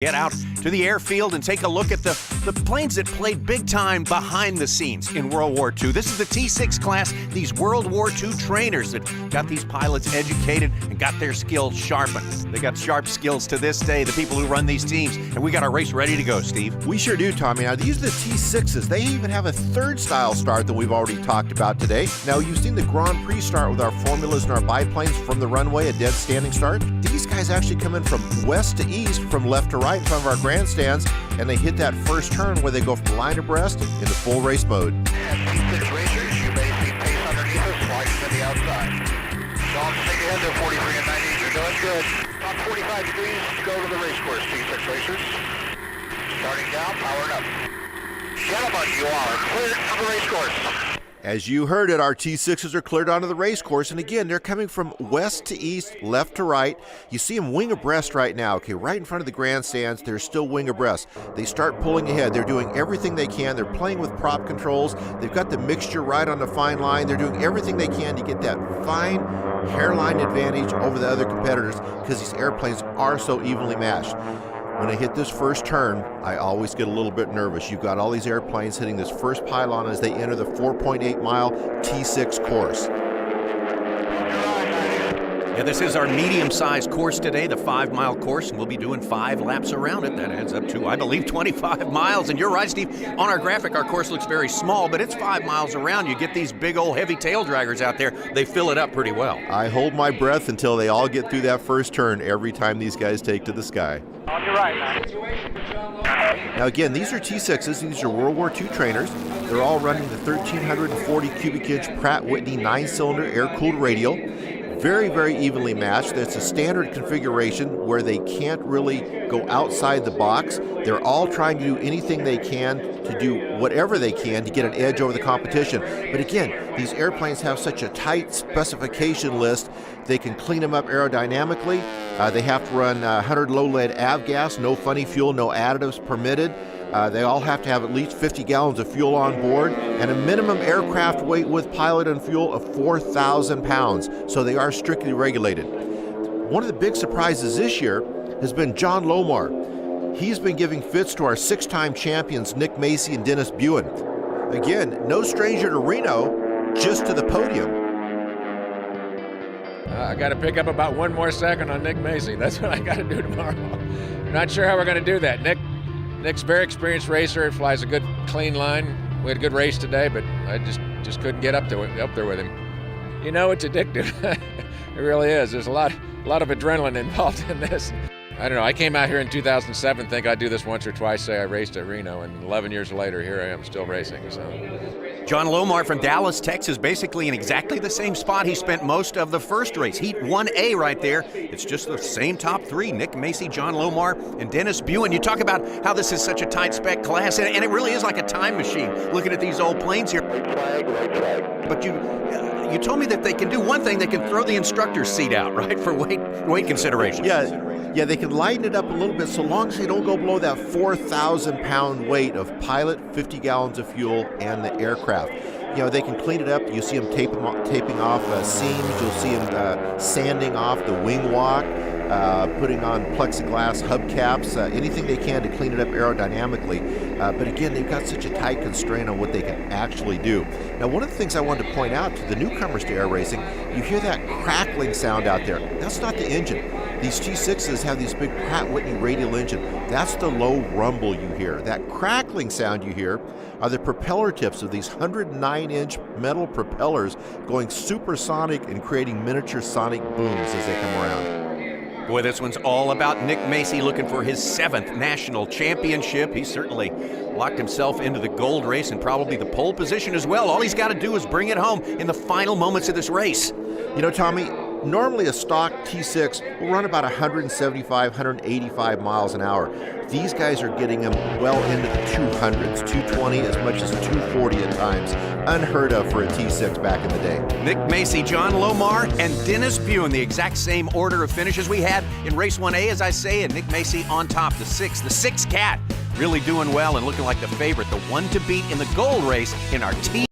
Get out to the airfield and take a look at the planes that played big time behind the scenes in World War II. This is the T6 class, these World War II trainers that got these pilots educated and got their skills sharpened. They got sharp skills to this day, the people who run these teams, and we got our race ready to go, Steve. We sure do, Tommy. Now, these are the T6s. They even have a third style start that we've already talked about today. Now, you've seen the Grand Prix start with our formulas and our biplanes from the runway, a dead standing start. These guys actually come in from west to east, from left to right in front of our grandstands, and they hit that first turn where they go from line abreast into full race mode. T6 racers, you may see pace underneath us, sliding to the outside. Don't take ahead to 43 and 90. You're doing good. About 45 degrees, go to the race course, T6 racers. Starting down, powering up. Gentlemen, you are cleared for the race course. As you heard it, our T6s are cleared onto the race course, and again, they're coming from west to east, left to right. You see them wing abreast right now, okay, right in front of the grandstands. They're still wing abreast. They start pulling ahead. They're doing everything they can. They're playing with prop controls. They've got the mixture right on the fine line. They're doing everything they can to get that fine hairline advantage over the other competitors because these airplanes are so evenly matched. When I hit this first turn, I always get a little bit nervous. You've got all these airplanes hitting this first pylon as they enter the 4.8 mile T6 course. Yeah, this is our medium-sized course today, the 5-mile course, and we'll be doing 5 laps around it. That adds up to, I believe, 25 miles. And you're right, Steve, on our graphic, our course looks very small, but it's 5 miles around. You get these big old heavy tail draggers out there, they fill it up pretty well. I hold my breath until they all get through that first turn every time these guys take to the sky. On your right, man. Now again, these are T6s, these are World War II trainers. They're all running the 1,340 cubic inch Pratt Whitney 9-cylinder air-cooled radial. Very, very evenly matched. That's a standard configuration where they can't really go outside the box. They're all trying to do anything they can to do whatever they can to get an edge over the competition. But again, these airplanes have such a tight specification list, they can clean them up aerodynamically. They have to run 100 low-lead avgas, no funny fuel, no additives permitted. They all have to have at least 50 gallons of fuel on board and a minimum aircraft weight with pilot and fuel of 4,000 pounds. So they are strictly regulated. One of the big surprises this year has been John Lomar. He's been giving fits to our 6-time champions Nick Macy and Dennis Buin. Again, no stranger to Reno, just to the podium. I got to pick up about 1 more second on Nick Macy. That's what I got to do tomorrow. Not sure how we're going to do that. Nick's a very experienced racer. Flies a good, clean line. We had a good race today, but I just couldn't get up there with him. You know, it's addictive. It really is. There's a lot of adrenaline involved in this. I don't know. I came out here in 2007, think I'd do this once or twice. Say I raced at Reno, and 11 years later, here I am still racing. So. John Lomar from Dallas, Texas, basically in exactly the same spot he spent most of the first race. Heat 1A right there. It's just the same top 3, Nick Macy, John Lomar, and Dennis Buin. You talk about how this is such a tight spec class, and it really is like a time machine looking at these old planes here. But you told me that they can do one thing, they can throw the instructor's seat out, right, for weight consideration. Yeah, they can lighten it up a little bit so long as they don't go below that 4,000 pound weight of pilot, 50 gallons of fuel, and the aircraft. You know, they can clean it up. You see them taping off seams. You'll see them sanding off the wing walk, putting on plexiglass hubcaps, anything they can to clean it up aerodynamically. But again, they've got such a tight constraint on what they can actually do. Now, one of the things I wanted to point out to the newcomers to air racing, you hear that crackling sound out there. That's not the engine. These T6s have these big Pratt Whitney radial engine. That's the low rumble you hear. That crackling sound you hear are the propeller tips of these 109-inch metal propellers going supersonic and creating miniature sonic booms as they come around. Boy, this one's all about Nick Macy looking for his 7th national championship. He certainly locked himself into the gold race and probably the pole position as well. All he's got to do is bring it home in the final moments of this race. You know, Tommy, normally a stock T6 will run about 175, 185 miles an hour. These guys are getting them well into the 200s, 220, as much as 240 at times. Unheard of for a T6 back in the day. Nick Macy, John Lomar, and Dennis Buin, the exact same order of finishes we had in race 1A, as I say, and Nick Macy on top, the 6 cat, really doing well and looking like the favorite, the one to beat in the gold race in our team.